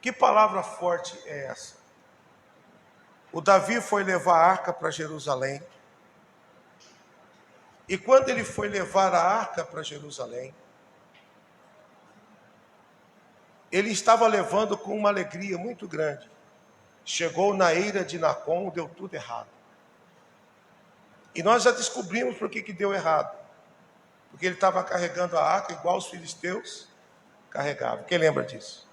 Que palavra forte é essa? O Davi foi levar a arca para Jerusalém. E quando ele foi levar a arca para Jerusalém, ele estava levando com uma alegria muito grande. Chegou na eira de Nacon, deu tudo errado. E nós já descobrimos por que deu errado. Porque ele estava carregando a arca igual os filisteus carregavam. Quem lembra disso?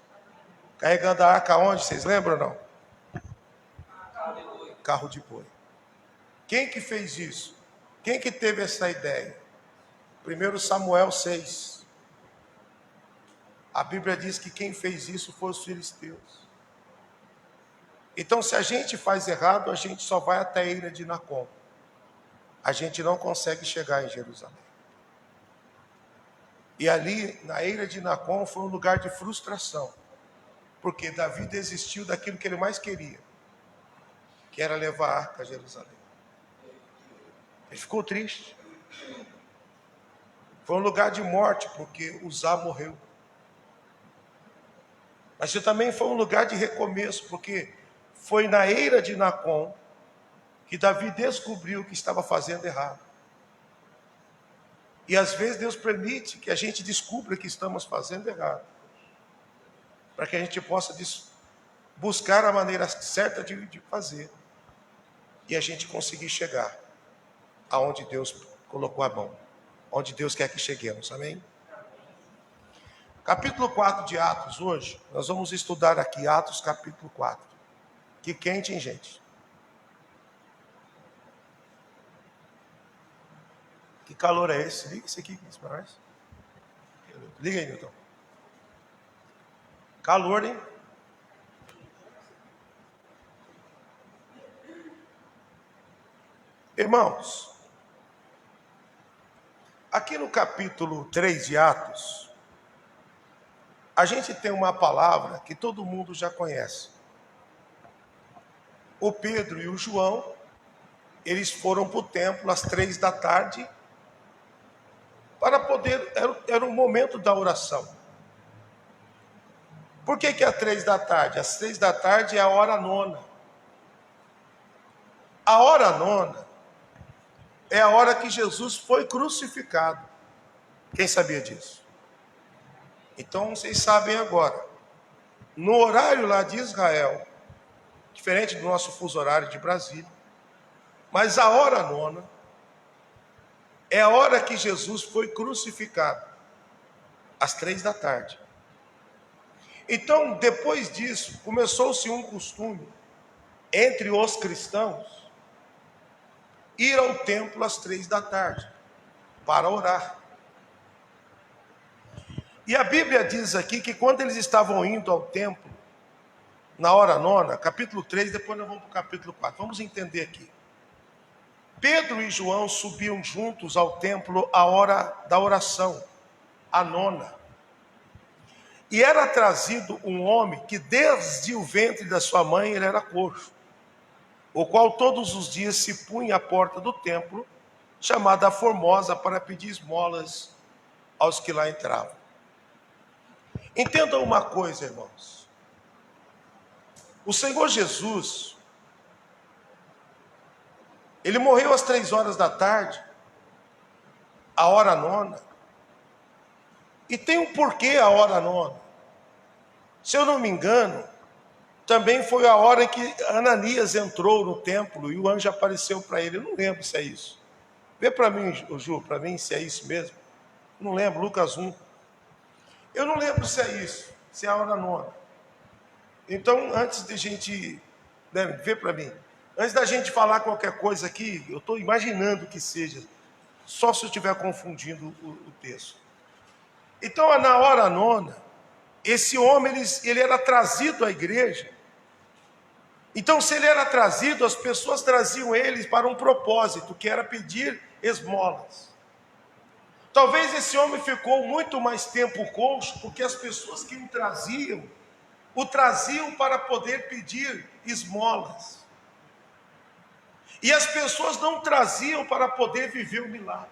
Carregando a arca onde? Vocês lembram ou não? Carro de boi. Quem que fez isso? Quem que teve essa ideia? 1 Samuel 6. A Bíblia diz que quem fez isso foi os filisteus. Então, se a gente faz errado, a gente só vai até a eira de Nacon. A gente não consegue chegar em Jerusalém. E ali, na eira de Nacon, foi um lugar de frustração. Porque Davi desistiu daquilo que ele mais queria, que era levar a arca a Jerusalém. Ele ficou triste. Foi um lugar de morte, porque Uzá morreu. Mas também foi um lugar de recomeço, porque foi na eira de Nacon que Davi descobriu que estava fazendo errado. E às vezes Deus permite que a gente descubra que estamos fazendo errado, para que a gente possa buscar a maneira certa de fazer, e a gente conseguir chegar aonde Deus colocou a mão, onde Deus quer que cheguemos, amém? Capítulo 4 de Atos, hoje, nós vamos estudar aqui, Atos capítulo 4. Que quente, hein, gente? Que calor é esse? Liga isso aqui para nós. Liga aí, Milton. Calor, hein? Irmãos, aqui no capítulo 3 de Atos, a gente tem uma palavra que todo mundo já conhece. O Pedro e o João, eles foram para o templo às 3 da tarde, para poder, era o momento da oração. Por que às 3 da tarde? Às 3 da tarde é a hora nona. A hora nona é a hora que Jesus foi crucificado. Quem sabia disso? Então vocês sabem agora. No horário lá de Israel, diferente do nosso fuso horário de Brasília, mas a hora nona é a hora que Jesus foi crucificado, às 3 da tarde. Então, depois disso, começou-se um costume entre os cristãos ir ao templo às 3 da tarde para orar. E a Bíblia diz aqui que quando eles estavam indo ao templo, na hora nona, capítulo 3, depois nós vamos para o capítulo 4. Vamos entender aqui. Pedro e João subiam juntos ao templo à hora da oração, a nona. E era trazido um homem que desde o ventre da sua mãe ele era coxo, o qual todos os dias se punha à porta do templo, chamada Formosa, para pedir esmolas aos que lá entravam. Entendam uma coisa, irmãos. O Senhor Jesus, ele morreu às 3 horas da tarde, a hora nona. E tem um porquê a hora nona. Se eu não me engano, também foi a hora em que Ananias entrou no templo e o anjo apareceu para ele. Eu não lembro se é isso. Vê para mim, Ju, para mim se é isso mesmo. Não lembro, Lucas 1. Eu não lembro se é isso, se é a hora nona. Então, antes de a gente, vê para mim, antes da gente falar qualquer coisa aqui, eu estou imaginando que seja, só se eu estiver confundindo o texto. Então, na hora nona, esse homem, ele era trazido à igreja. Então, se ele era trazido, as pessoas traziam ele para um propósito, que era pedir esmolas. Talvez esse homem ficou muito mais tempo coxo, porque as pessoas que o traziam para poder pedir esmolas. E as pessoas não traziam para poder viver o milagre.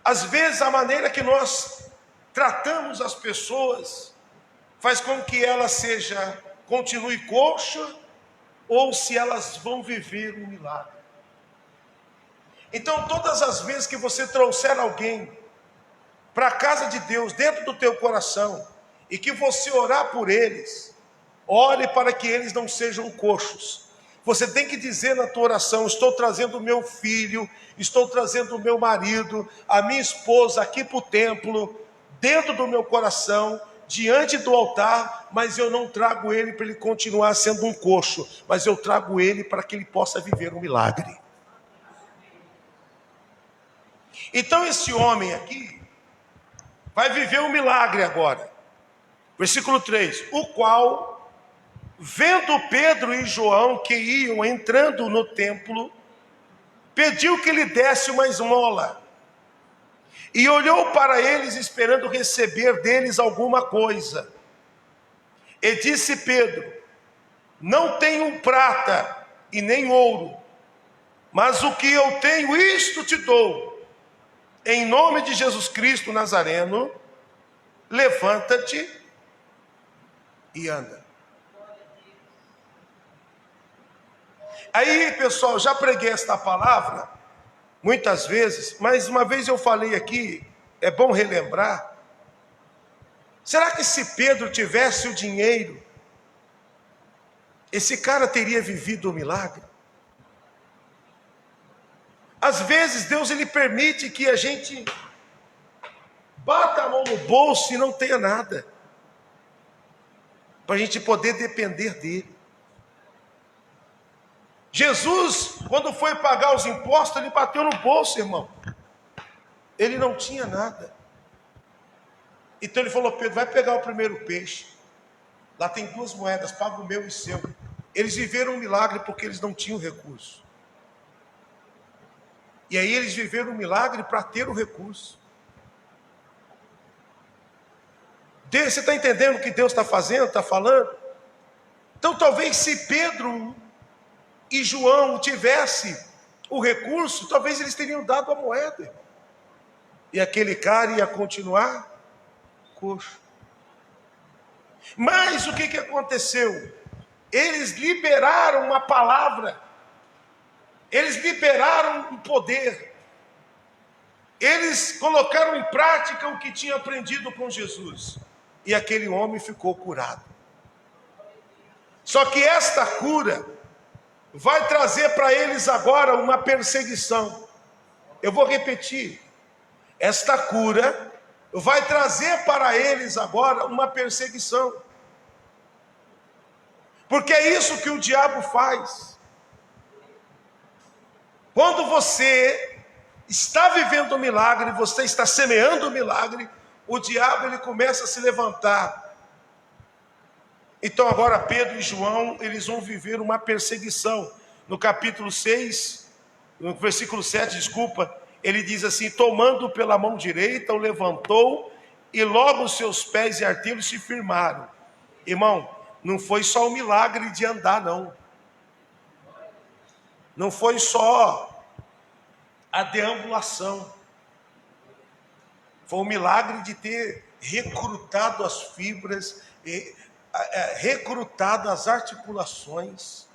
Às vezes, a maneira que nós tratamos as pessoas faz com que ela continue coxa, ou se elas vão viver um milagre. Então, todas as vezes que você trouxer alguém para a casa de Deus, dentro do teu coração, e que você orar por eles, ore para que eles não sejam coxos. Você tem que dizer na tua oração: estou trazendo o meu filho, estou trazendo o meu marido, a minha esposa aqui para o templo, dentro do meu coração, diante do altar, mas eu não trago ele para ele continuar sendo um coxo, mas eu trago ele para que ele possa viver um milagre. Então esse homem aqui vai viver um milagre agora. Versículo 3: o qual, vendo Pedro e João que iam entrando no templo, pediu que lhe desse uma esmola. E olhou para eles, esperando receber deles alguma coisa. E disse Pedro: não tenho prata e nem ouro, mas o que eu tenho, isto te dou. Em nome de Jesus Cristo Nazareno, levanta-te e anda. Aí, pessoal, já preguei esta palavra muitas vezes, mas uma vez eu falei aqui, é bom relembrar. Será que se Pedro tivesse o dinheiro, esse cara teria vivido o milagre? Às vezes Deus ele permite que a gente bata a mão no bolso e não tenha nada, para a gente poder depender dele. Jesus, quando foi pagar os impostos, ele bateu no bolso, irmão. Ele não tinha nada. Então ele falou: Pedro, vai pegar o primeiro peixe. Lá tem 2 moedas, paga o meu e seu. Eles viveram um milagre porque eles não tinham recurso. E aí eles viveram um milagre para ter o recurso. Você está entendendo o que Deus está fazendo, está falando? Então talvez se Pedro e João tivesse o recurso, talvez eles teriam dado a moeda. E aquele cara ia continuar coxo. Mas o que aconteceu? Eles liberaram uma palavra. Eles liberaram um poder. Eles colocaram em prática o que tinham aprendido com Jesus. E aquele homem ficou curado. Só que esta cura vai trazer para eles agora uma perseguição. Eu vou repetir. Esta cura vai trazer para eles agora uma perseguição. Porque é isso que o diabo faz. Quando você está vivendo um milagre, você está semeando um milagre, o diabo ele começa a se levantar. Então agora Pedro e João, eles vão viver uma perseguição. No capítulo 6, no versículo 7, ele diz assim: tomando pela mão direita, o levantou, e logo os seus pés e artelhos se firmaram. Irmão, não foi só o milagre de andar, não. Não foi só a deambulação. Foi o milagre de ter recrutado as fibras, recrutado as articulações.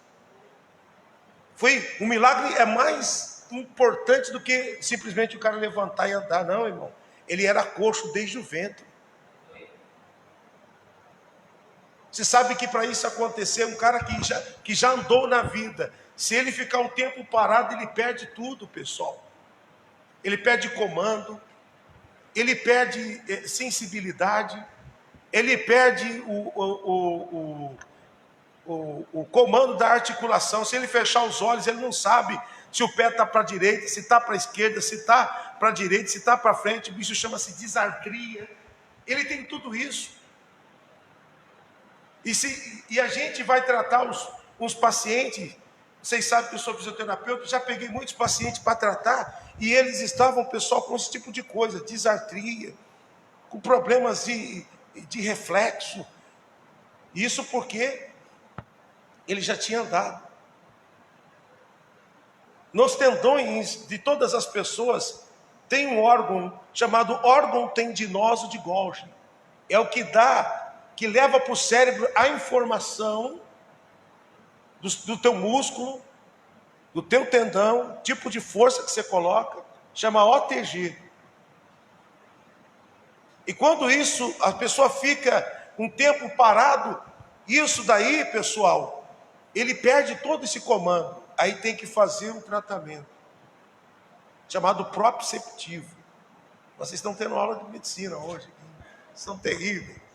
Foi um milagre, é mais importante do que simplesmente o cara levantar e andar, não, irmão. Ele era coxo desde o ventre. Você sabe que para isso acontecer, um cara que já andou na vida, se ele ficar um tempo parado, ele perde tudo, pessoal. Ele perde comando, ele perde sensibilidade, ele perde o comando da articulação. Se ele fechar os olhos, ele não sabe se o pé está para a direita, se está para a esquerda, se está para a direita, se está para frente. O bicho chama-se disartria. Ele tem tudo isso. E a gente vai tratar os pacientes. Vocês sabem que eu sou fisioterapeuta, já peguei muitos pacientes para tratar, e eles estavam, pessoal, com esse tipo de coisa, disartria, com problemas de reflexo. Isso porque ele já tinha andado. Nos tendões de todas as pessoas tem um órgão chamado órgão tendinoso de Golgi. É o que dá que leva para o cérebro a informação do teu músculo, do teu tendão, tipo de força que você coloca, chama OTG. E quando isso, a pessoa fica um tempo parado, isso daí, pessoal, ele perde todo esse comando. Aí tem que fazer um tratamento, chamado proprioceptivo. Vocês estão tendo aula de medicina hoje, são terríveis.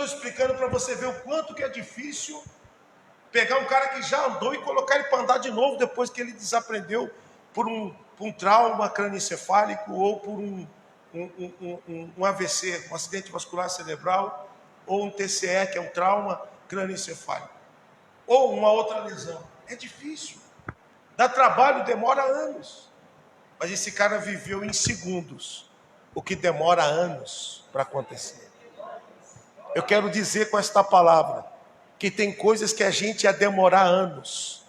Estou explicando para você ver o quanto que é difícil pegar um cara que já andou e colocar ele para andar de novo depois que ele desaprendeu por um trauma crânioencefálico ou por um AVC, um acidente vascular cerebral, ou um TCE, que é um trauma crânioencefálico, ou uma outra lesão. É difícil, dá trabalho, demora anos. Mas esse cara viveu em segundos o que demora anos para acontecer. Eu quero dizer com esta palavra que tem coisas que a gente ia demorar anos,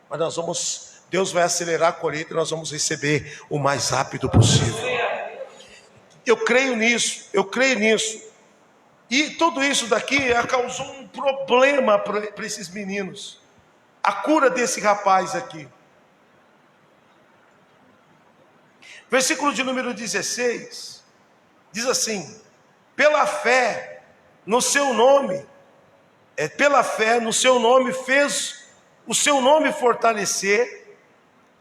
mas Deus vai acelerar a colheita e nós vamos receber o mais rápido possível. Eu creio nisso, eu creio nisso. E tudo isso daqui causou um problema para esses meninos. A cura desse rapaz aqui. Versículo de número 16, diz assim: pela fé no seu nome, fez o seu nome fortalecer,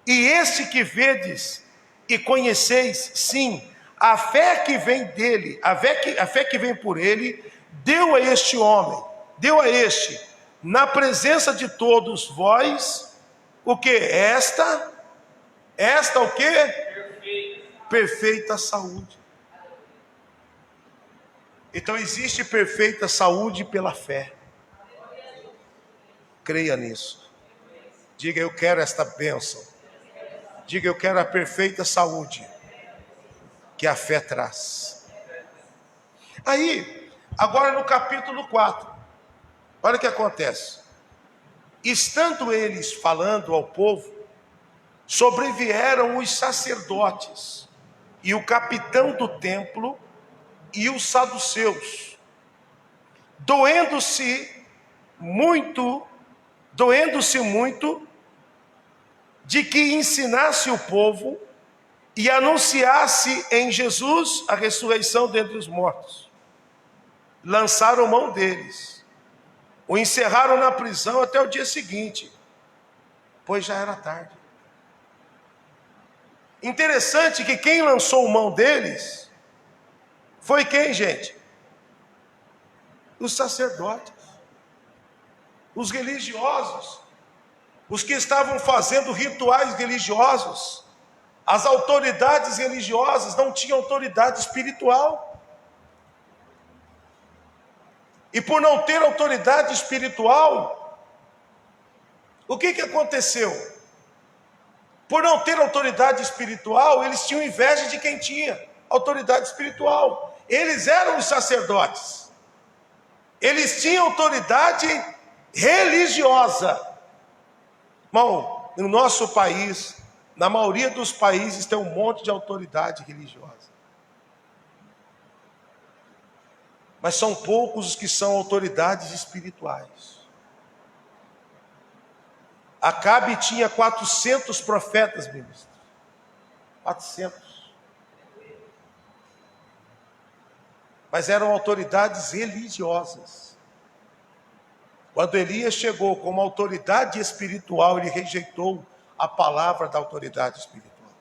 e este que vedes e conheceis, sim, a fé que vem dele, a fé que vem por ele, deu a este homem, na presença de todos vós, o que? Esta o que? Perfeita saúde. Então existe perfeita saúde pela fé. Creia nisso. Diga: eu quero esta bênção. Diga: eu quero a perfeita saúde que a fé traz. Aí, agora no capítulo 4, olha o que acontece. Estando eles falando ao povo, sobrevieram os sacerdotes e o capitão do templo e os saduceus, doendo-se muito de que ensinasse o povo e anunciasse em Jesus a ressurreição dentre os mortos. Lançaram mão deles, o encerraram na prisão até o dia seguinte, pois já era tarde. Interessante que quem lançou mão deles foi quem, gente? Os sacerdotes, os religiosos, os que estavam fazendo rituais religiosos. As autoridades religiosas não tinham autoridade espiritual. E por não ter autoridade espiritual, o que aconteceu? Por não ter autoridade espiritual, eles tinham inveja de quem tinha autoridade espiritual. Eles eram os sacerdotes. Eles tinham autoridade religiosa. Irmão, no nosso país, na maioria dos países, tem um monte de autoridade religiosa. Mas são poucos os que são autoridades espirituais. Acabe tinha 400 profetas, ministros. 400. Mas eram autoridades religiosas. Quando Elias chegou como autoridade espiritual, ele rejeitou a palavra da autoridade espiritual.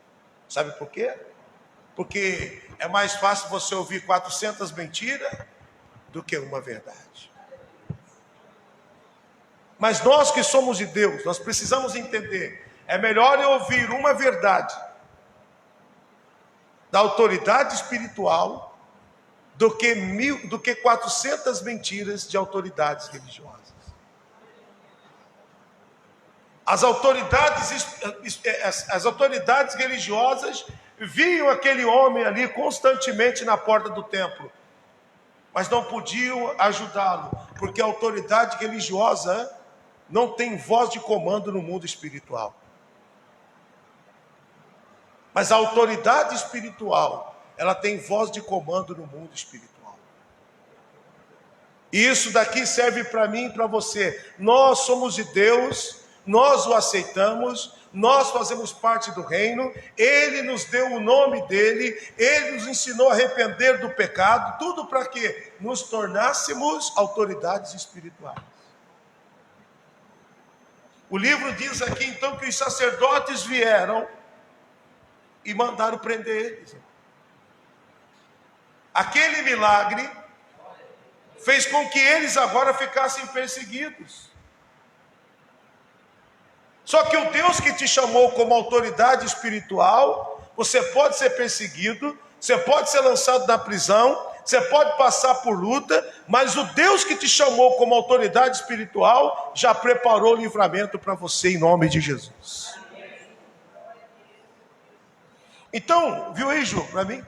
Sabe por quê? Porque é mais fácil você ouvir 400 mentiras do que uma verdade. Mas nós que somos de Deus, nós precisamos entender, é melhor eu ouvir uma verdade da autoridade espiritual do que 400 mentiras de autoridades religiosas. As autoridades religiosas viam aquele homem ali constantemente na porta do templo, mas não podiam ajudá-lo, porque a autoridade religiosa não tem voz de comando no mundo espiritual. Mas a autoridade espiritual, ela tem voz de comando no mundo espiritual. E isso daqui serve para mim e para você. Nós somos de Deus, nós o aceitamos, nós fazemos parte do reino, Ele nos deu o nome dEle, Ele nos ensinou a arrepender do pecado, tudo para que nos tornássemos autoridades espirituais. O livro diz aqui então que os sacerdotes vieram e mandaram prender eles. Aquele milagre fez com que eles agora ficassem perseguidos. Só que o Deus que te chamou como autoridade espiritual, você pode ser perseguido, você pode ser lançado na prisão, você pode passar por luta, mas o Deus que te chamou como autoridade espiritual já preparou o livramento para você em nome de Jesus. Então, viu aí, Ju, para mim?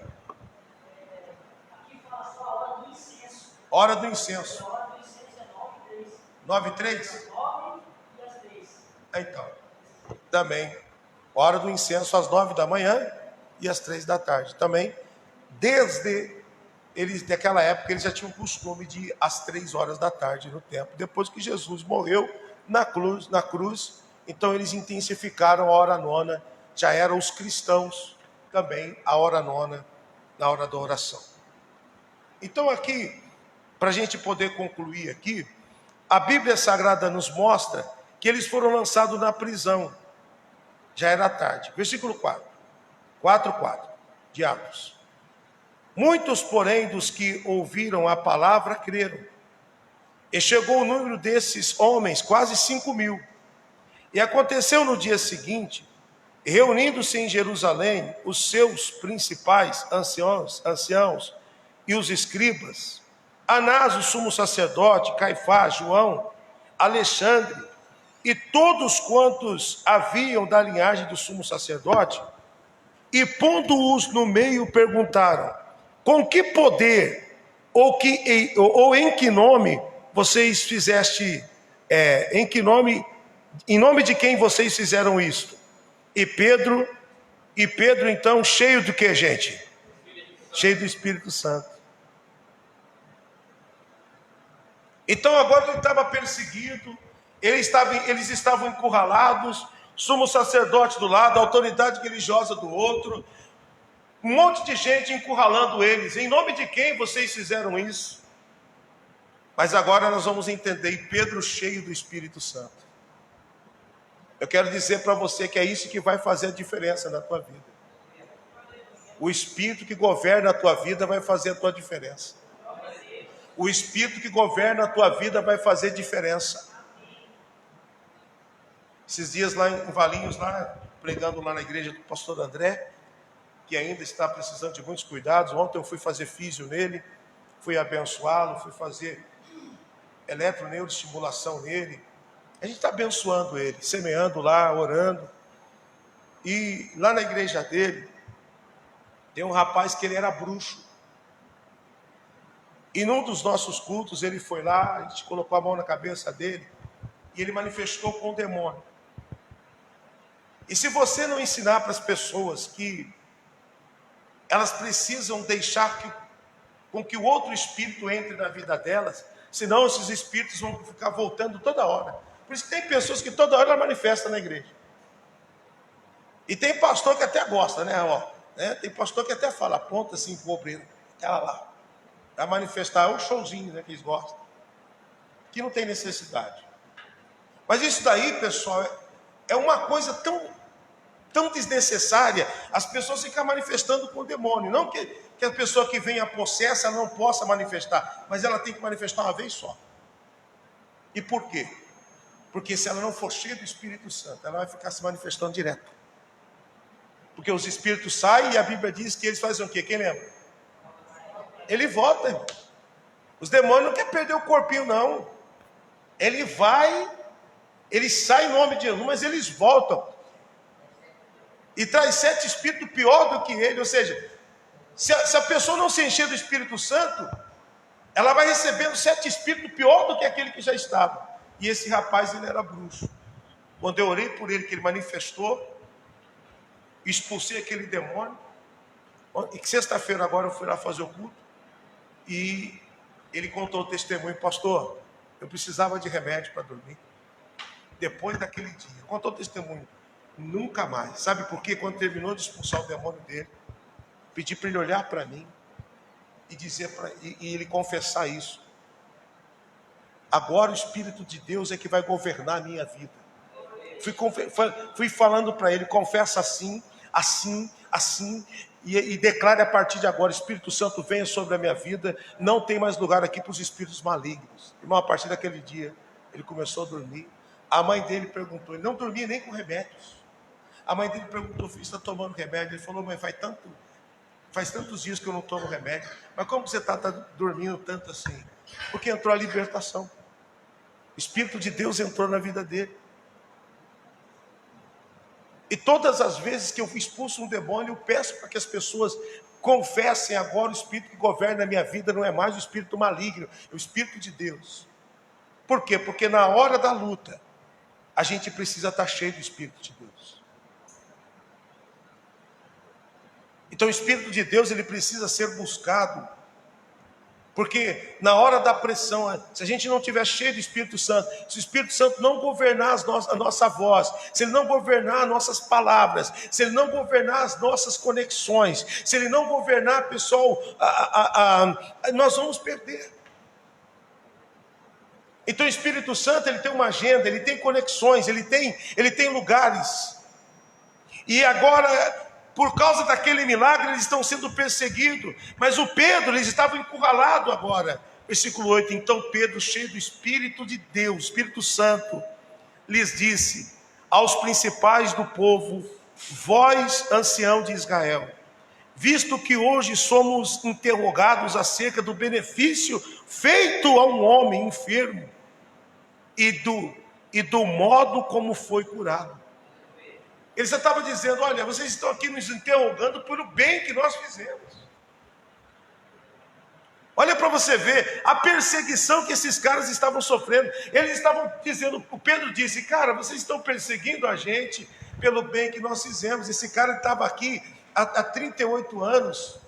Hora do incenso. 9h03? Então, também, hora do incenso às 9 da manhã e às 3 da tarde. Também, desde eles, daquela época, eles já tinham o costume de ir às 3 horas da tarde no templo. Depois que Jesus morreu na cruz, então eles intensificaram a hora nona. Já eram os cristãos também a hora nona, na hora da oração. Então aqui, para a gente poder concluir aqui, a Bíblia Sagrada nos mostra que eles foram lançados na prisão. Já era tarde. Versículo 4 de Atos. Muitos, porém, dos que ouviram a palavra, creram. E chegou o número desses homens, quase 5.000. E aconteceu no dia seguinte, reunindo-se em Jerusalém, os seus principais anciãos e os escribas, Anás, o sumo sacerdote, Caifás, João, Alexandre, e todos quantos haviam da linhagem do sumo sacerdote, e pondo-os no meio, perguntaram: com que poder ou em que nome vocês fizeste, em nome de quem vocês fizeram isto? E Pedro então, cheio do que, gente? Cheio do Espírito Santo. Então agora ele estava perseguido, eles estavam encurralados, sumo sacerdote do lado, autoridade religiosa do outro, um monte de gente encurralando eles. Em nome de quem vocês fizeram isso? Mas agora nós vamos entender, e Pedro cheio do Espírito Santo. Eu quero dizer para você que é isso que vai fazer a diferença na tua vida. O Espírito que governa a tua vida vai fazer a tua diferença. O Espírito que governa a tua vida vai fazer diferença. Esses dias lá em Valinhos, lá, pregando lá na igreja do pastor André, que ainda está precisando de muitos cuidados. Ontem eu fui fazer físio nele, fui abençoá-lo, fui fazer eletroneuroestimulação nele. A gente está abençoando ele, semeando lá, orando. E lá na igreja dele, tem um rapaz que ele era bruxo. E num dos nossos cultos, ele foi lá, a gente colocou a mão na cabeça dele, e ele manifestou com o demônio. E se você não ensinar para as pessoas que elas precisam deixar com que o outro espírito entre na vida delas, senão esses espíritos vão ficar voltando toda hora. Por isso que tem pessoas que toda hora manifestam na igreja. E tem pastor que até gosta, né? Tem pastor que até fala, aponta assim pro obreiro, aquela lá. Para manifestar, é um showzinho, né, que eles gostam. Que não tem necessidade. Mas isso daí, pessoal, é uma coisa tão desnecessária. As pessoas ficam manifestando com o demônio. Não que a pessoa que venha possessa não possa manifestar, mas ela tem que manifestar uma vez só. E por quê? Porque se ela não for cheia do Espírito Santo, ela vai ficar se manifestando direto. Porque os espíritos saem e a Bíblia diz que eles fazem o quê? Quem lembra? Ele volta, irmão. Os demônios não querem perder o corpinho, não. Ele sai em nome de Jesus, mas eles voltam. E traz 7 espíritos pior do que ele. Ou seja, se a pessoa não se encher do Espírito Santo, ela vai recebendo 7 espíritos pior do que aquele que já estava. E esse rapaz, ele era bruxo. Quando eu orei por ele, que ele manifestou, expulsei aquele demônio. E que sexta-feira agora eu fui lá fazer o culto. E Ele contou o testemunho: pastor, eu precisava de remédio para dormir. Depois daquele dia, contou o testemunho, nunca mais. Sabe por quê? Quando terminou de expulsar o demônio dele, pedi para ele olhar para mim e dizer e ele confessar isso: agora o Espírito de Deus é que vai governar a minha vida. Fui falando para ele: confessa assim, assim, assim, e declare a partir de agora: Espírito Santo, venha sobre a minha vida, não tem mais lugar aqui para os espíritos malignos. Irmão, a partir daquele dia, ele começou a dormir. A mãe dele perguntou, ele não dormia nem com remédios. A mãe dele perguntou: filho, você está tomando remédio? Ele falou: mãe, faz tantos dias que eu não tomo remédio. Mas como você está dormindo tanto assim? Porque entrou a libertação. O Espírito de Deus entrou na vida dele. E todas as vezes que eu expulso um demônio, eu peço para que as pessoas confessem agora: o Espírito que governa a minha vida não é mais o Espírito maligno, é o Espírito de Deus. Por quê? Porque na hora da luta, a gente precisa estar cheio do Espírito de Deus. Então o Espírito de Deus, ele precisa ser buscado. Porque na hora da pressão, se a gente não estiver cheio do Espírito Santo, se o Espírito Santo não governar a nossa voz, se ele não governar as nossas palavras, se ele não governar as nossas conexões, se ele não governar, pessoal, nós vamos perder. Então o Espírito Santo, ele tem uma agenda, ele tem conexões, ele tem lugares. E agora, por causa daquele milagre, eles estão sendo perseguidos. Mas o Pedro, eles estavam encurralados agora. Versículo 8, então Pedro, cheio do Espírito de Deus, Espírito Santo, lhes disse aos principais do povo: vós, ancião de Israel, visto que hoje somos interrogados acerca do benefício feito a um homem enfermo e do modo como foi curado. Ele já estava dizendo: olha, vocês estão aqui nos interrogando pelo bem que nós fizemos. Olha para você ver a perseguição que esses caras estavam sofrendo. Eles estavam dizendo, o Pedro disse: cara, vocês estão perseguindo a gente pelo bem que nós fizemos. Esse cara estava aqui há 38 anos.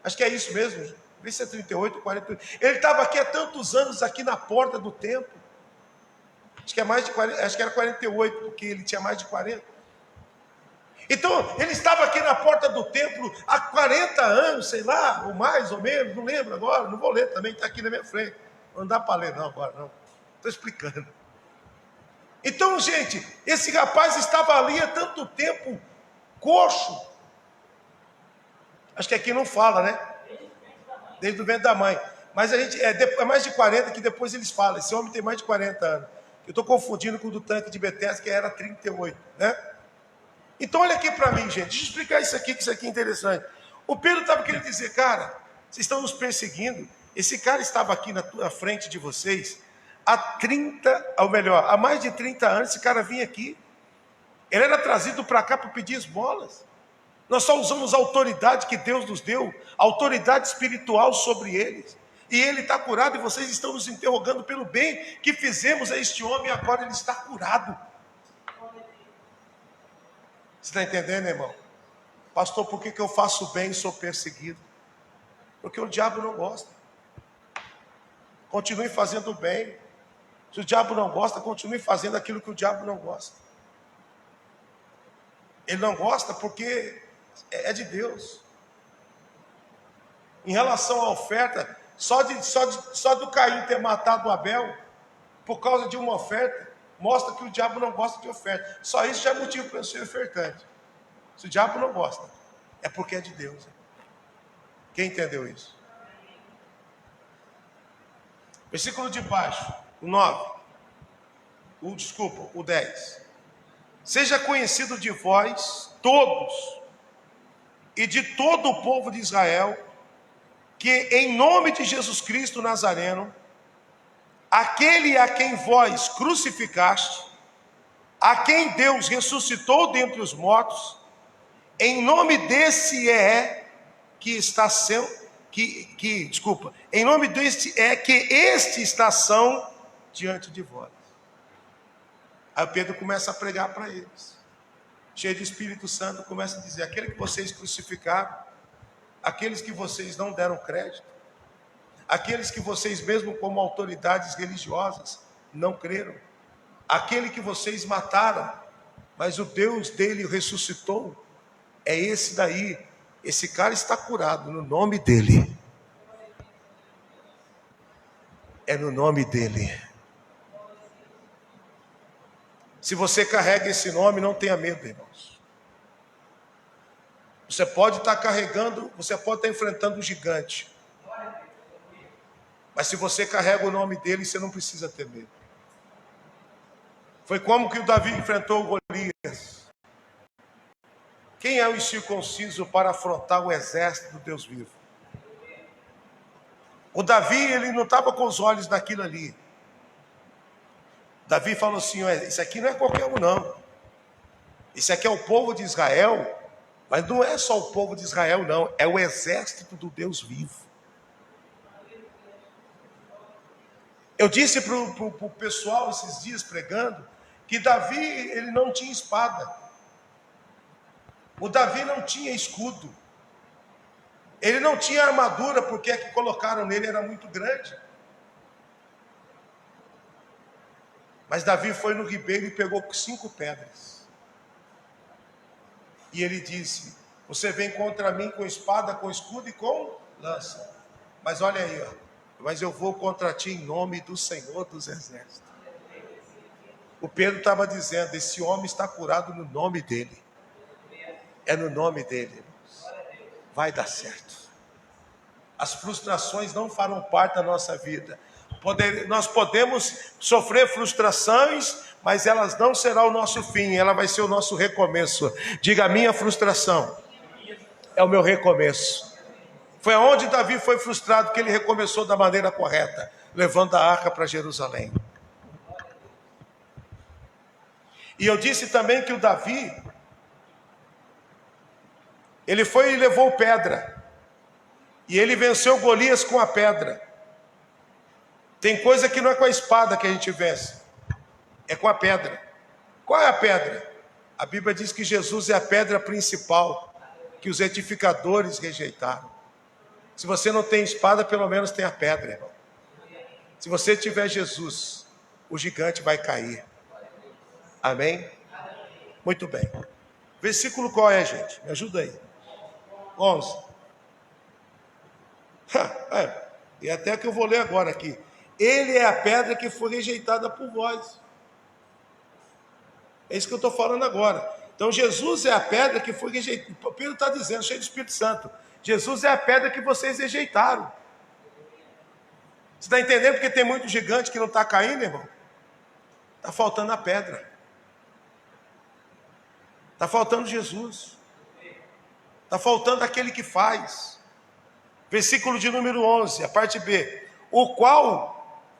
Acho que é isso mesmo. Vê se é 38, 48. Ele estava aqui há tantos anos, aqui na porta do templo. Acho que é mais de 40, acho que era 48, porque ele tinha mais de 40. Então, ele estava aqui na porta do templo há 40 anos, sei lá, ou mais ou menos, não lembro agora, não vou ler também, está aqui na minha frente. Não dá para ler não agora, não. Estou explicando. Então, gente, esse rapaz estava ali há tanto tempo, coxo. Acho que aqui não fala, né? Desde o ventre da mãe. Mas a gente, é mais de 40 que depois eles falam. Esse homem tem mais de 40 anos. Eu estou confundindo com o do tanque de Betesda, que era 38, né? Então olha aqui para mim, gente, deixa eu explicar isso aqui, que isso aqui é interessante. O Pedro estava querendo dizer: cara, vocês estão nos perseguindo. Esse cara estava aqui na frente de vocês há mais de 30 anos. Esse cara vinha aqui, ele era trazido para cá para pedir esmolas. Nós só usamos a autoridade que Deus nos deu, autoridade espiritual sobre eles. E ele está curado, e vocês estão nos interrogando pelo bem que fizemos a este homem, e agora ele está curado. Você está entendendo, irmão? Pastor, por que eu faço bem e sou perseguido? Porque o diabo não gosta. Continue fazendo o bem. Se o diabo não gosta, continue fazendo aquilo que o diabo não gosta. Ele não gosta porque é de Deus. Em relação à oferta, só do Caim ter matado Abel por causa de uma oferta, mostra que o diabo não gosta de oferta. Só isso já é motivo para eu ser ofertante. Se o diabo não gosta, é porque é de Deus. Quem entendeu isso? Versículo de baixo, o 9. O 10. Seja conhecido de vós todos e de todo o povo de Israel, que em nome de Jesus Cristo Nazareno, aquele a quem vós crucificaste, a quem Deus ressuscitou dentre os mortos, em nome desse em nome deste que este está são diante de vós. Aí Pedro começa a pregar para eles, cheio de Espírito Santo, começa a dizer: aquele que vocês crucificaram, aqueles que vocês não deram crédito, aqueles que vocês mesmo como autoridades religiosas não creram, aquele que vocês mataram, mas o Deus dele ressuscitou, é esse daí. Esse cara está curado no nome dele. É no nome dele. Se você carrega esse nome, não tenha medo, irmãos. Você pode estar carregando, você pode estar enfrentando um gigante, mas se você carrega o nome dele, você não precisa ter medo. Foi como que o Davi enfrentou o Golias. Quem é o incircunciso para afrontar o exército do Deus vivo? O Davi, ele não estava com os olhos naquilo ali. Davi falou assim: isso aqui não é qualquer um não. Isso aqui é o povo de Israel, mas não é só o povo de Israel não, é o exército do Deus vivo. Eu disse para o pessoal esses dias pregando, que Davi, ele não tinha espada. O Davi não tinha escudo. Ele não tinha armadura, porque a que colocaram nele era muito grande. Mas Davi foi no ribeiro e pegou 5 pedras. E ele disse: você vem contra mim com espada, com escudo e com lança. Mas olha aí, ó. Mas eu vou contra ti em nome do Senhor dos Exércitos. O Pedro estava dizendo: esse homem está curado no nome dele. É no nome dele, irmãos. Vai dar certo. As frustrações não farão parte da nossa vida. Nós podemos sofrer frustrações, mas elas não serão o nosso fim, ela vai ser o nosso recomeço. Diga: a minha frustração é o meu recomeço. Foi aonde Davi foi frustrado que ele recomeçou da maneira correta, levando a arca para Jerusalém. E eu disse também que o Davi, ele foi e levou pedra, e ele venceu Golias com a pedra. Tem coisa que não é com a espada que a gente vence, é com a pedra. Qual é a pedra? A Bíblia diz que Jesus é a pedra principal, que os edificadores rejeitaram. Se você não tem espada, pelo menos tem a pedra, irmão. Se você tiver Jesus, o gigante vai cair. Amém? Muito bem. Versículo qual é, gente? Me ajuda aí. 11. E até que eu vou ler agora aqui. Ele é a pedra que foi rejeitada por vós. É isso que eu estou falando agora. Então Jesus é a pedra que foi rejeitada. Pedro está dizendo, cheio do Espírito Santo: Jesus é a pedra que vocês rejeitaram. Você está entendendo porque tem muito gigante que não está caindo, irmão? Está faltando a pedra. Está faltando Jesus. Está faltando aquele que faz. Versículo de número 11, a parte B. O qual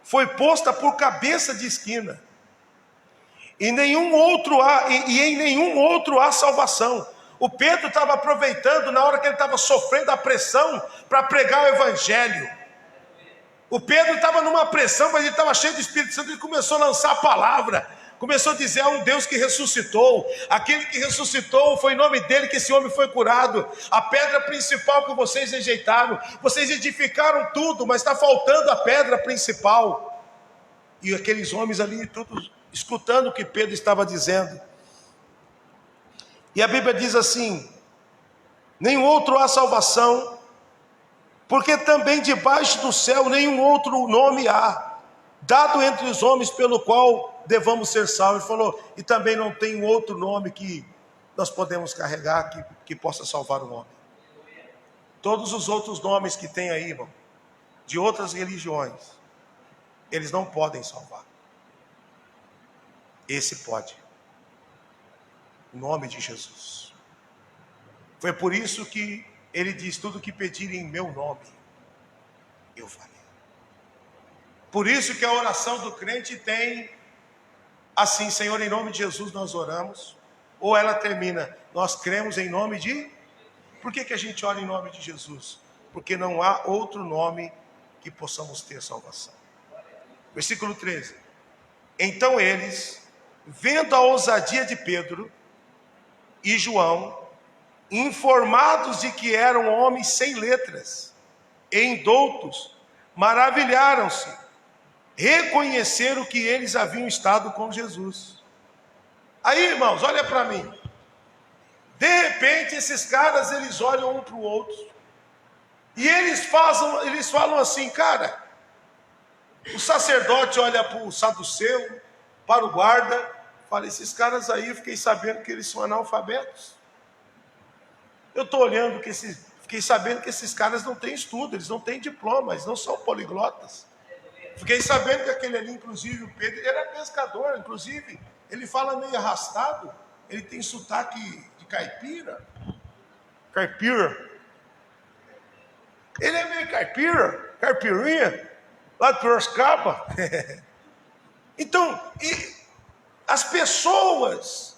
foi posta por cabeça de esquina. E em nenhum outro há salvação. O Pedro estava aproveitando na hora que ele estava sofrendo a pressão para pregar o evangelho. O Pedro estava numa pressão, mas ele estava cheio do Espírito Santo e começou a lançar a palavra. Começou a dizer: há um Deus que ressuscitou. Aquele que ressuscitou, foi em nome dele que esse homem foi curado. A pedra principal que vocês rejeitaram. Vocês edificaram tudo, mas está faltando a pedra principal. E aqueles homens ali, todos escutando o que Pedro estava dizendo. E a Bíblia diz assim: nenhum outro há salvação, porque também debaixo do céu nenhum outro nome há, dado entre os homens pelo qual devamos ser salvos. Ele falou: e também não tem outro nome que nós podemos carregar que possa salvar o homem. Todos os outros nomes que tem aí, irmão, de outras religiões, eles não podem salvar. Esse pode. O nome de Jesus. Foi por isso que ele diz: tudo que pedirem em meu nome, eu farei. Por isso que a oração do crente tem assim: Senhor, em nome de Jesus nós oramos. Ou ela termina: nós cremos em nome de... Por que a gente ora em nome de Jesus? Porque não há outro nome que possamos ter salvação. Versículo 13. Então eles, vendo a ousadia de Pedro e João, informados de que eram homens sem letras e indoutos, maravilharam-se, reconheceram que eles haviam estado com Jesus. Aí, irmãos, olha para mim. De repente, esses caras, eles olham um para o outro. E eles falam assim, cara, o sacerdote olha para o saduceu, para o guarda, fala, esses caras aí, eu fiquei sabendo que eles são analfabetos. Eu estou olhando fiquei sabendo que esses caras não têm estudo, eles não têm diploma, eles não são poliglotas. Fiquei sabendo que aquele ali, inclusive, o Pedro, ele era pescador, inclusive, ele fala meio arrastado, ele tem sotaque de caipira. Ele é meio caipirinha, lá de Piracicaba. Então, as pessoas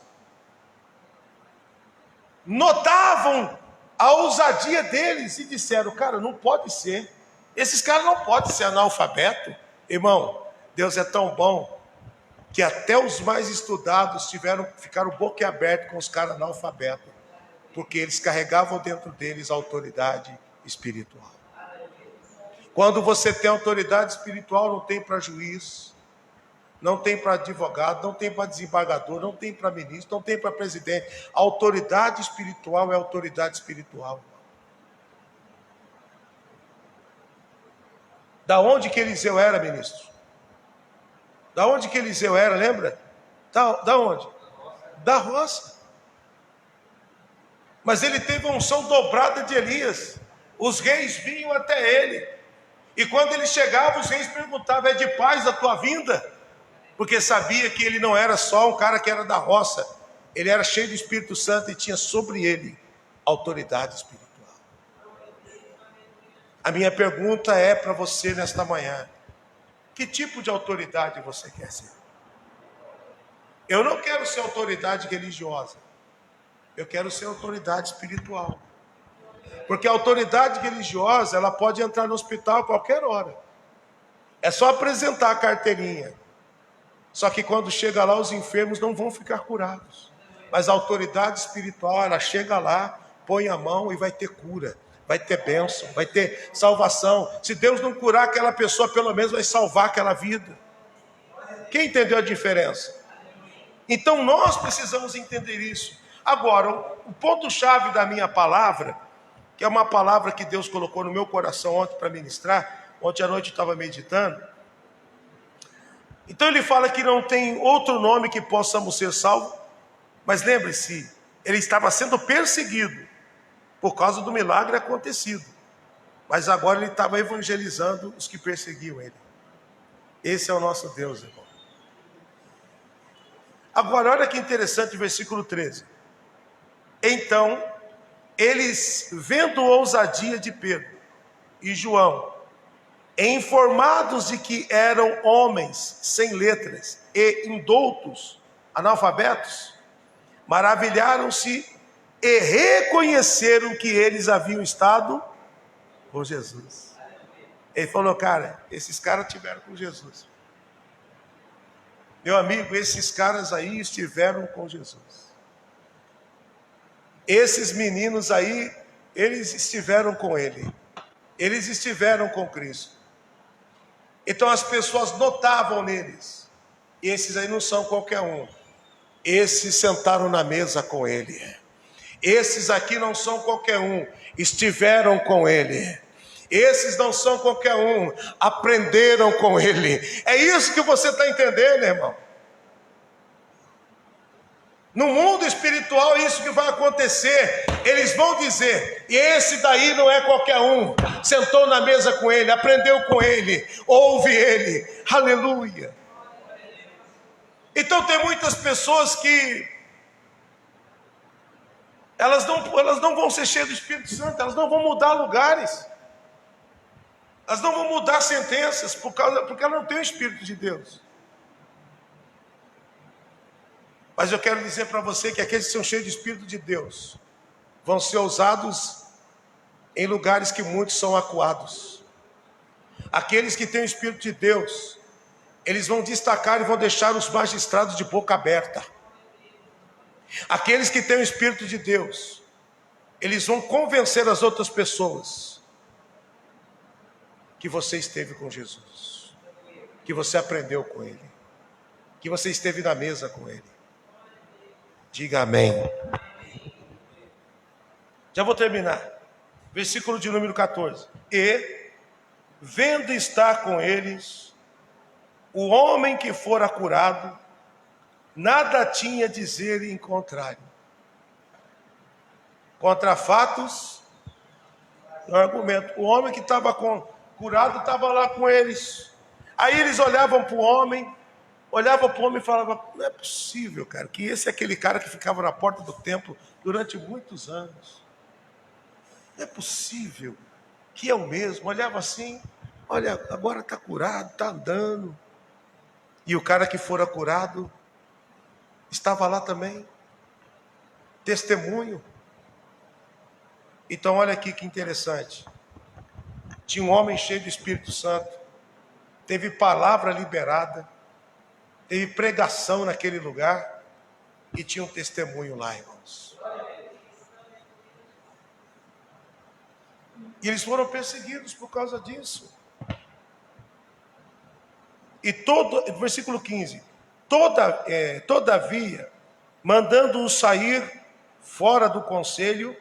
notavam a ousadia deles e disseram, cara, não pode ser. Esses caras não podem ser analfabeto. Irmão, Deus é tão bom que até os mais estudados ficaram boquiabertos com os caras analfabetos, porque eles carregavam dentro deles a autoridade espiritual. Quando você tem autoridade espiritual, não tem para juiz, não tem para advogado, não tem para desembargador, não tem para ministro, não tem para presidente. A autoridade espiritual é autoridade espiritual. Da onde que Eliseu era, ministro? Da onde que Eliseu era, lembra? Da onde? Da roça. Mas ele teve a unção dobrada de Elias. Os reis vinham até ele. E quando ele chegava, os reis perguntavam, é de paz a tua vinda? Porque sabia que ele não era só um cara que era da roça. Ele era cheio do Espírito Santo e tinha sobre ele autoridade espiritual. A minha pergunta é para você nesta manhã. Que tipo de autoridade você quer ser? Eu não quero ser autoridade religiosa. Eu quero ser autoridade espiritual. Porque a autoridade religiosa, ela pode entrar no hospital a qualquer hora. É só apresentar a carteirinha. Só que quando chega lá, os enfermos não vão ficar curados. Mas a autoridade espiritual, ela chega lá, põe a mão e vai ter cura. Vai ter bênção, vai ter salvação. Se Deus não curar aquela pessoa, pelo menos vai salvar aquela vida. Quem entendeu a diferença? Então nós precisamos entender isso. Agora, o ponto-chave da minha palavra, que é uma palavra que Deus colocou no meu coração ontem para ministrar, ontem à noite eu estava meditando. Então ele fala que não tem outro nome que possamos ser salvos, mas lembre-se, ele estava sendo perseguido por causa do milagre acontecido, mas agora ele estava evangelizando os que perseguiam ele. Esse é o nosso Deus, irmão. Agora, olha que interessante o versículo 13. Então, eles, vendo a ousadia de Pedro e João, informados de que eram homens sem letras e indoutos, analfabetos, maravilharam-se e reconheceram que eles haviam estado com Jesus. Ele falou, cara, esses caras estiveram com Jesus. Meu amigo, esses caras aí estiveram com Jesus. Esses meninos aí, eles estiveram com ele. Eles estiveram com Cristo. Então as pessoas notavam neles. Esses aí não são qualquer um. Esses sentaram na mesa com ele. Esses aqui não são qualquer um. Estiveram com ele. Esses não são qualquer um. Aprenderam com ele. É isso que você está entendendo, irmão? No mundo espiritual é isso que vai acontecer. Eles vão dizer, e esse daí não é qualquer um. Sentou na mesa com ele, aprendeu com ele, ouve ele. Aleluia. Então tem muitas pessoas que elas não vão ser cheias do Espírito Santo, elas não vão mudar lugares. Elas não vão mudar sentenças porque elas não têm o Espírito de Deus. Mas eu quero dizer para você que aqueles que são cheios de Espírito de Deus vão ser ousados em lugares que muitos são acuados. Aqueles que têm o Espírito de Deus, eles vão destacar e vão deixar os magistrados de boca aberta. Aqueles que têm o Espírito de Deus, eles vão convencer as outras pessoas. que você esteve com Jesus, que você aprendeu com Ele, que você esteve na mesa com Ele. Diga amém. Já vou terminar. Versículo de número 14. E, vendo estar com eles, o homem que fora curado, nada tinha a dizer em contrário. Contra fatos, no argumento. O homem que estava curado estava lá com eles. Aí eles olhavam para o homem e falavam: não é possível, cara, que esse é aquele cara que ficava na porta do templo durante muitos anos. Não é possível que é o mesmo. Olhava assim, olha, agora está curado, está andando. E o cara que fora curado estava lá também. Testemunho. Então olha aqui que interessante. Tinha um homem cheio do Espírito Santo. Teve palavra liberada. Teve pregação naquele lugar. E tinha um testemunho lá, irmãos. E eles foram perseguidos por causa disso. E versículo 15. Todavia, mandando-os sair fora do conselho,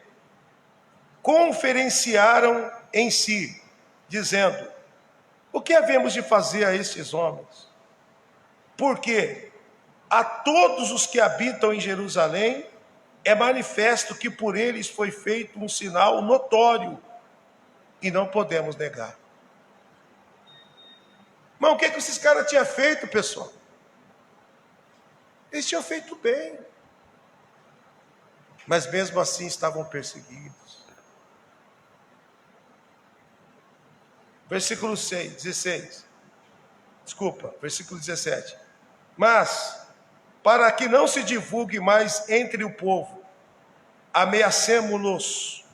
conferenciaram em si, dizendo: o que havemos de fazer a estes homens? Porque a todos os que habitam em Jerusalém é manifesto que por eles foi feito um sinal notório, e não podemos negar. Mas o que esses caras tinham feito, pessoal? Eles tinham feito bem. Mas mesmo assim estavam perseguidos. Versículo 16. Versículo 17. Mas, para que não se divulgue mais entre o povo, ameacemo-los,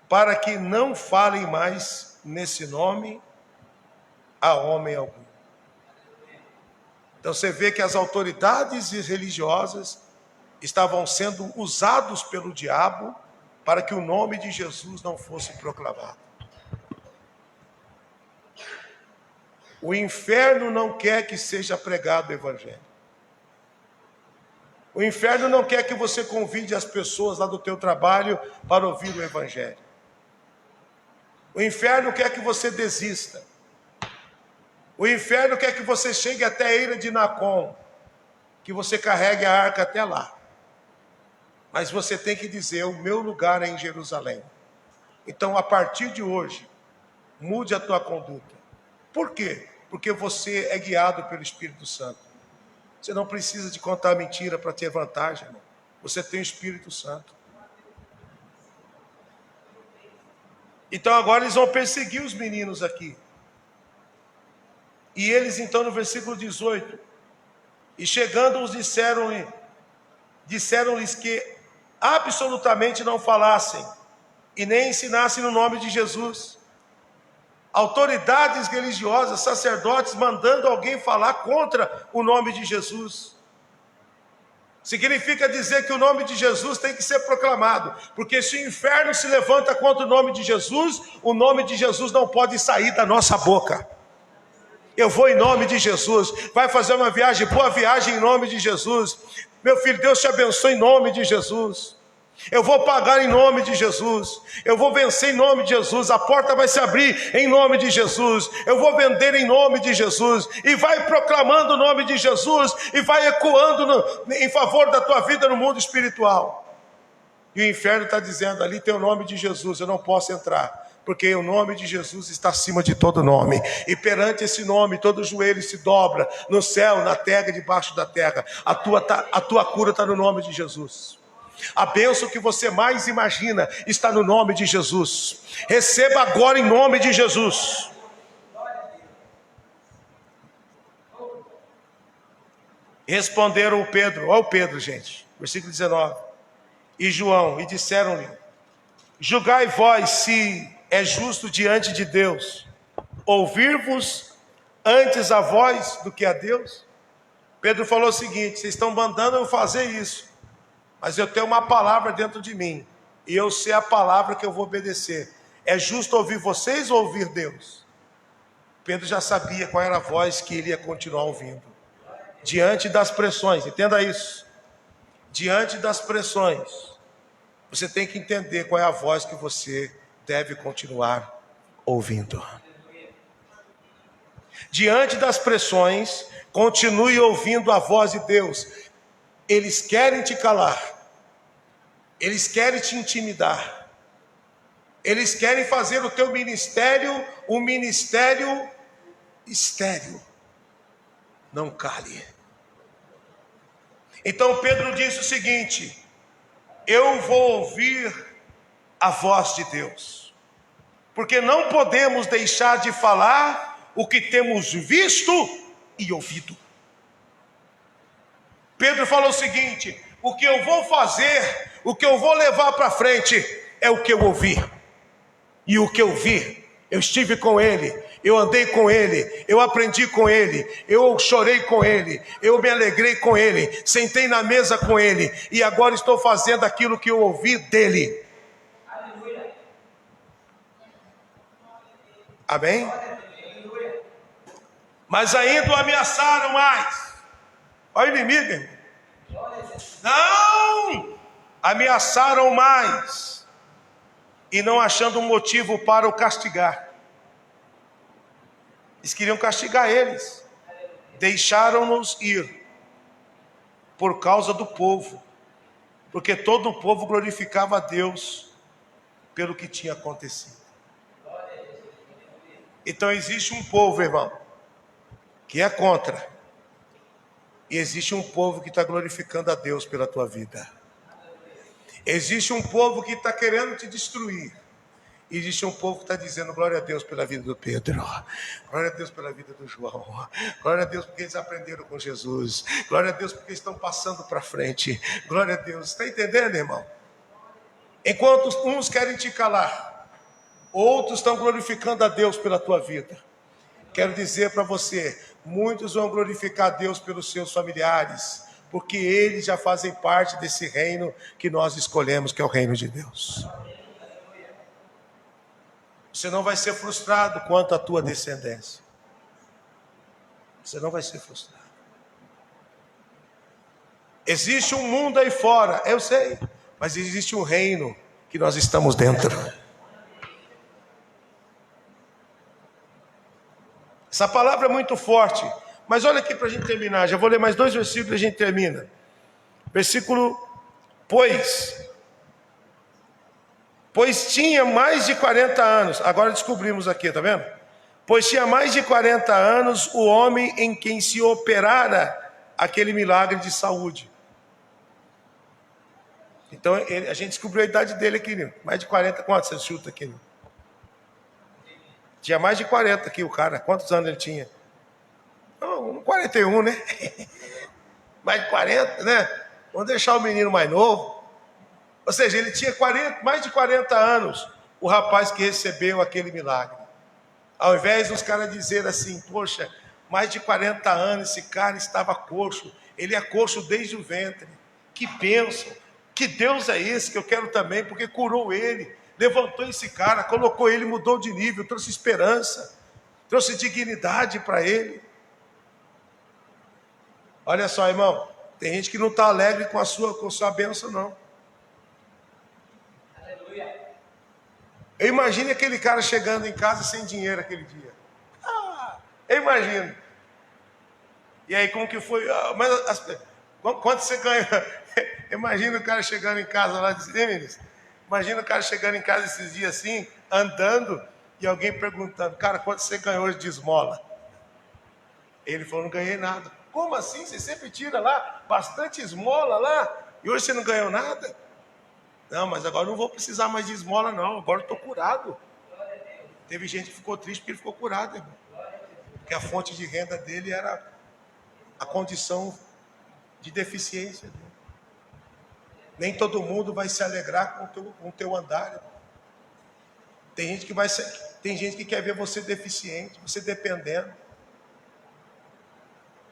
para que não falem mais nesse nome a homem algum. Então você vê que as autoridades religiosas estavam sendo usados pelo diabo para que o nome de Jesus não fosse proclamado. O inferno não quer que seja pregado o evangelho. O inferno não quer que você convide as pessoas lá do teu trabalho para ouvir o evangelho. O inferno quer que você desista. O inferno quer que você chegue até a Eira de Nacon, que você carregue a arca até lá. Mas você tem que dizer: o meu lugar é em Jerusalém. Então, a partir de hoje, mude a tua conduta. Por quê? Porque você é guiado pelo Espírito Santo. Você não precisa de contar mentira para ter vantagem, irmão. Você tem o Espírito Santo. Então agora eles vão perseguir os meninos aqui. E eles então no versículo 18, e chegando os disseram-lhes que absolutamente não falassem e nem ensinassem no nome de Jesus. Autoridades religiosas, sacerdotes, mandando alguém falar contra o nome de Jesus. Significa dizer que o nome de Jesus tem que ser proclamado, porque se o inferno se levanta contra o nome de Jesus, o nome de Jesus não pode sair da nossa boca. Eu vou em nome de Jesus. Vai fazer uma viagem, boa viagem em nome de Jesus. Meu filho, Deus te abençoe em nome de Jesus. Eu vou pagar em nome de Jesus. Eu vou vencer em nome de Jesus. A porta vai se abrir em nome de Jesus. Eu vou vender em nome de Jesus. E vai proclamando o nome de Jesus. E vai ecoando em favor da tua vida no mundo espiritual. E o inferno está dizendo: ali tem o nome de Jesus, eu não posso entrar. Porque o nome de Jesus está acima de todo nome. E perante esse nome, todo joelho se dobra. No céu, na terra, debaixo da terra. A tua cura está no nome de Jesus. A bênção que você mais imagina está no nome de Jesus. Receba agora em nome de Jesus. Responderam o Pedro, olha o Pedro, gente, versículo 19, e João, e disseram-lhe: julgai vós se é justo diante de Deus ouvir-vos antes a vós do que a Deus. Pedro falou o seguinte: vocês estão mandando eu fazer isso, mas eu tenho uma palavra dentro de mim, e eu sei a palavra que eu vou obedecer. É justo ouvir vocês ou ouvir Deus? Pedro já sabia qual era a voz que ele ia continuar ouvindo. Diante das pressões, entenda isso. Diante das pressões, você tem que entender qual é a voz que você deve continuar ouvindo. Diante das pressões, continue ouvindo a voz de Deus. Eles querem te calar, eles querem te intimidar, eles querem fazer o teu ministério um ministério estéril. Não cale. Então Pedro disse o seguinte: eu vou ouvir a voz de Deus, porque não podemos deixar de falar o que temos visto e ouvido. Pedro falou o seguinte: o que eu vou fazer, o que eu vou levar para frente é o que eu ouvi. E o que eu vi, eu estive com ele, eu andei com ele, eu aprendi com ele, eu chorei com ele, eu me alegrei com ele, sentei na mesa com ele, e agora estou fazendo aquilo que eu ouvi dele. Amém? Mas ainda o ameaçaram mais. Olha o inimigo, irmão. Não! Ameaçaram mais. E não achando um motivo para o castigar. Eles queriam castigar eles. Deixaram-nos ir. Por causa do povo. Porque todo o povo glorificava a Deus pelo que tinha acontecido. Então existe um povo, irmão, que é contra. E existe um povo que está glorificando a Deus pela tua vida. Existe um povo que está querendo te destruir. E existe um povo que está dizendo glória a Deus pela vida do Pedro. Glória a Deus pela vida do João. Glória a Deus porque eles aprenderam com Jesus. Glória a Deus porque eles estão passando para frente. Glória a Deus. Está entendendo, irmão? Enquanto uns querem te calar, outros estão glorificando a Deus pela tua vida. Quero dizer para você, muitos vão glorificar a Deus pelos seus familiares, porque eles já fazem parte desse reino que nós escolhemos, que é o reino de Deus. Você não vai ser frustrado quanto à tua descendência. Você não vai ser frustrado. Existe um mundo aí fora, eu sei, mas existe um reino que nós estamos dentro. Essa palavra é muito forte, mas olha aqui para a gente terminar. Já vou ler mais 2 versículos e a gente termina. Versículo: pois tinha mais de 40 anos. Agora descobrimos aqui, tá vendo? Pois tinha mais de 40 anos o homem em quem se operara aquele milagre de saúde. Então a gente descobriu a idade dele aqui, né? Mais de 40, quantos você chuta aqui? Né? Tinha mais de 40 aqui o cara. Quantos anos ele tinha? Não, 41, né? Mais de 40, né? Vamos deixar o menino mais novo. Ou seja, ele tinha mais de 40 anos, o rapaz que recebeu aquele milagre. Ao invés dos caras dizerem assim, poxa, mais de 40 anos esse cara estava coxo. Ele é coxo desde o ventre. Que bênção. Que Deus é esse que eu quero também, porque curou ele. Levantou esse cara, colocou ele, mudou de nível, trouxe esperança, trouxe dignidade para ele. Olha só, irmão, tem gente que não está alegre com a sua bênção, não. Eu imagino aquele cara chegando em casa sem dinheiro aquele dia. Eu imagino. E aí, como que foi? Quanto você ganha? Imagina o cara chegando em casa lá, ministro? Imagina o cara chegando em casa esses dias assim, andando, e alguém perguntando, cara, quanto você ganhou hoje de esmola? Ele falou, não ganhei nada. Como assim? Você sempre tira lá bastante esmola lá, e hoje você não ganhou nada? Não, mas agora não vou precisar mais de esmola não, agora eu estou curado. Teve gente que ficou triste porque ele ficou curado, irmão. Porque a fonte de renda dele era a condição de deficiência dele. Nem todo mundo vai se alegrar com o teu andar, irmão. Tem gente que quer ver você deficiente, você dependendo.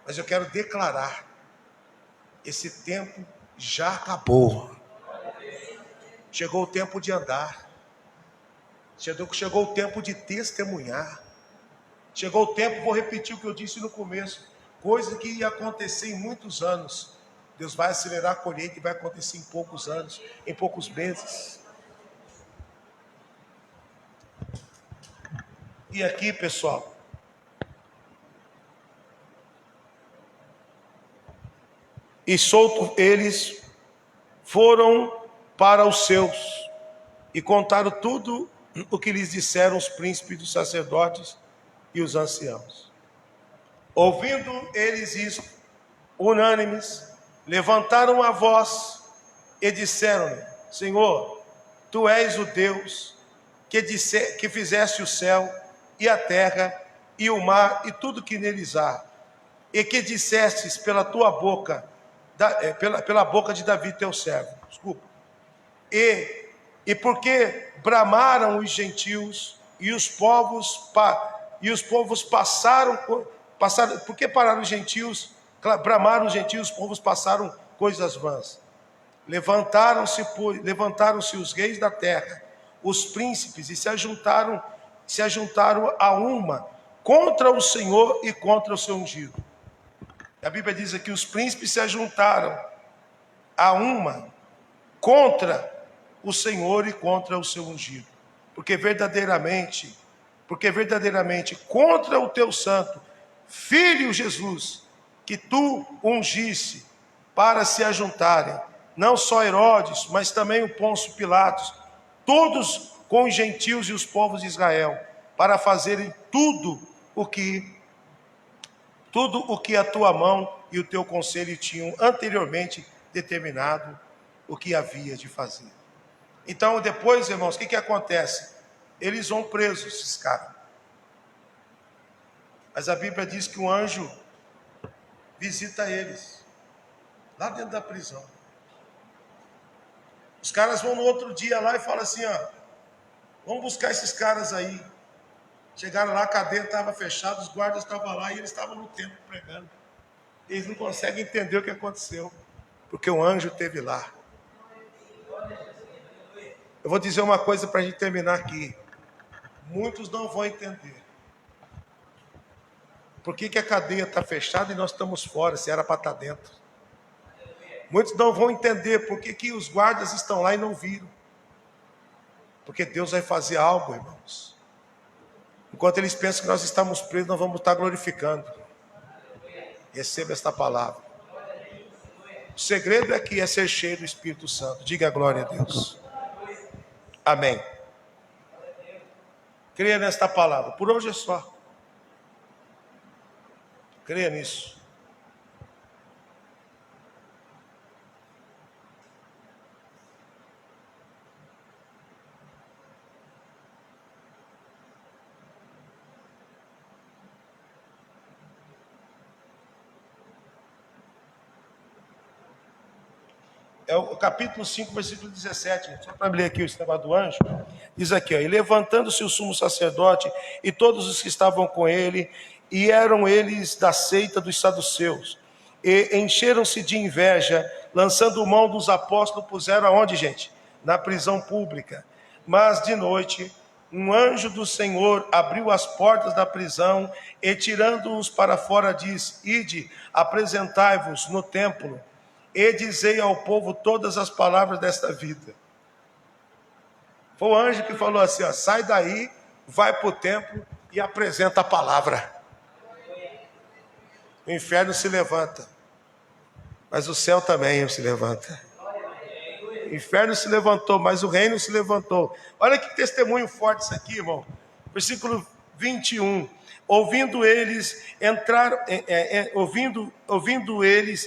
Mas eu quero declarar, esse tempo já acabou. Chegou o tempo de andar. Chegou o tempo de testemunhar. Chegou o tempo, vou repetir o que eu disse no começo, coisa que ia acontecer em muitos anos. Deus vai acelerar a colheita e vai acontecer em poucos anos, em poucos meses. E aqui, pessoal, e solto eles foram para os seus e contaram tudo o que lhes disseram os príncipes dos sacerdotes e os anciãos. Ouvindo eles isto, unânimes, levantaram a voz e disseram-lhe: Senhor, tu és o Deus que fizeste o céu e a terra e o mar e tudo que neles há, e que dissestes pela tua boca, pela boca de Davi teu servo. Desculpa. E porque bramaram os gentios e os povos passaram, porque pararam os gentios, bramaram os gentios, os povos passaram coisas vãs. Levantaram-se os reis da terra, os príncipes, e se ajuntaram a uma contra o Senhor e contra o seu ungido. A Bíblia diz que os príncipes se ajuntaram a uma contra o Senhor e contra o seu ungido. Porque verdadeiramente contra o teu santo Filho Jesus, que tu ungisse para se ajuntarem, não só Herodes, mas também o Pôncio Pilatos, todos com os gentios e os povos de Israel, para fazerem tudo o que a tua mão e o teu conselho tinham anteriormente determinado o que havia de fazer. Então, depois, irmãos, o que acontece? Eles vão presos, esses caras. Mas a Bíblia diz que um anjo visita eles, lá dentro da prisão. Os caras vão no outro dia lá e falam assim, vamos buscar esses caras aí. Chegaram lá, a cadeia estava fechada, os guardas estavam lá e eles estavam no templo pregando. Eles não conseguem entender o que aconteceu, porque o anjo esteve lá. Eu vou dizer uma coisa para a gente terminar aqui. Muitos não vão entender. Por que a cadeia está fechada e nós estamos fora, se era para estar dentro? Muitos não vão entender por que os guardas estão lá e não viram. Porque Deus vai fazer algo, irmãos. Enquanto eles pensam que nós estamos presos, nós vamos estar glorificando. Receba esta palavra. O segredo aqui é ser cheio do Espírito Santo. Diga a glória a Deus. Amém. Creia nesta palavra. Por hoje é só. Creia nisso. É o capítulo 5, versículo 17. Só para ler aqui o negócio do anjo. Diz aqui, e levantando-se o sumo sacerdote e todos os que estavam com ele, e eram eles da seita dos saduceus, e encheram-se de inveja, lançando mão dos apóstolos, puseram aonde, gente? Na prisão pública. Mas de noite, um anjo do Senhor abriu as portas da prisão e, tirando-os para fora, disse, ide, apresentai-vos no templo, e dizei ao povo todas as palavras desta vida. Foi o anjo que falou assim, sai daí, vai para o templo e apresenta a palavra. O inferno se levanta, mas o céu também se levanta. O inferno se levantou, mas o reino se levantou. Olha que testemunho forte isso aqui, irmão. Versículo 21. Ouvindo eles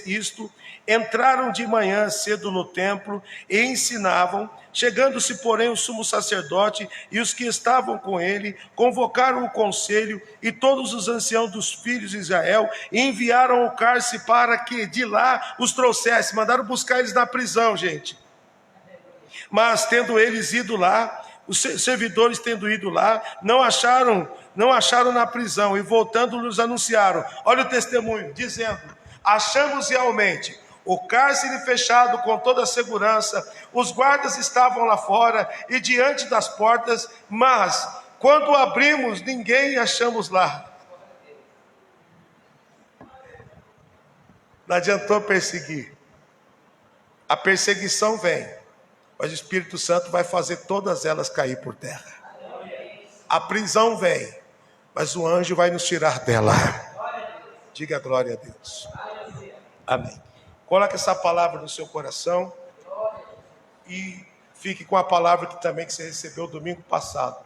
isto, entraram de manhã cedo no templo e ensinavam. Chegando-se, porém, o sumo sacerdote e os que estavam com ele, convocaram o conselho e todos os anciãos dos filhos de Israel e enviaram o cárcere para que de lá os trouxesse. Mandaram buscar eles na prisão, gente. Mas tendo eles ido lá, os servidores tendo ido lá, não acharam na prisão, e voltando lhes anunciaram, olha o testemunho, dizendo, achamos realmente o cárcere fechado com toda a segurança, os guardas estavam lá fora e diante das portas, mas quando abrimos, ninguém achamos lá. Não adiantou perseguir. A perseguição vem, mas o Espírito Santo vai fazer todas elas cair por terra. A prisão vem, mas o anjo vai nos tirar dela. Diga glória a Deus. Amém. Coloque essa palavra no seu coração e fique com a palavra que você recebeu domingo passado.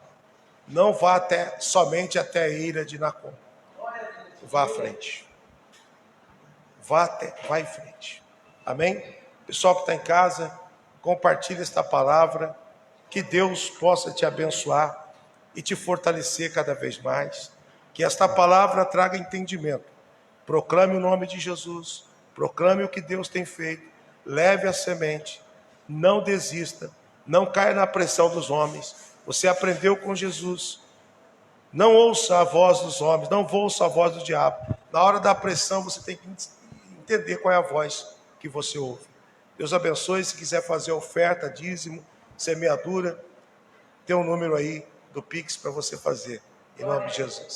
Não vá somente até a ilha de Nacon. Vá à frente. Vá em frente. Amém? Pessoal que está em casa, compartilhe esta palavra. Que Deus possa te abençoar e te fortalecer cada vez mais. Que esta palavra traga entendimento. Proclame o nome de Jesus. Proclame o que Deus tem feito. Leve a semente. Não desista. Não caia na pressão dos homens. Você aprendeu com Jesus. Não ouça a voz dos homens. Não ouça a voz do diabo. Na hora da pressão você tem que entender qual é a voz que você ouve. Deus abençoe. Se quiser fazer oferta, dízimo, semeadura, tem um número aí do Pix para você fazer. Em nome de Jesus.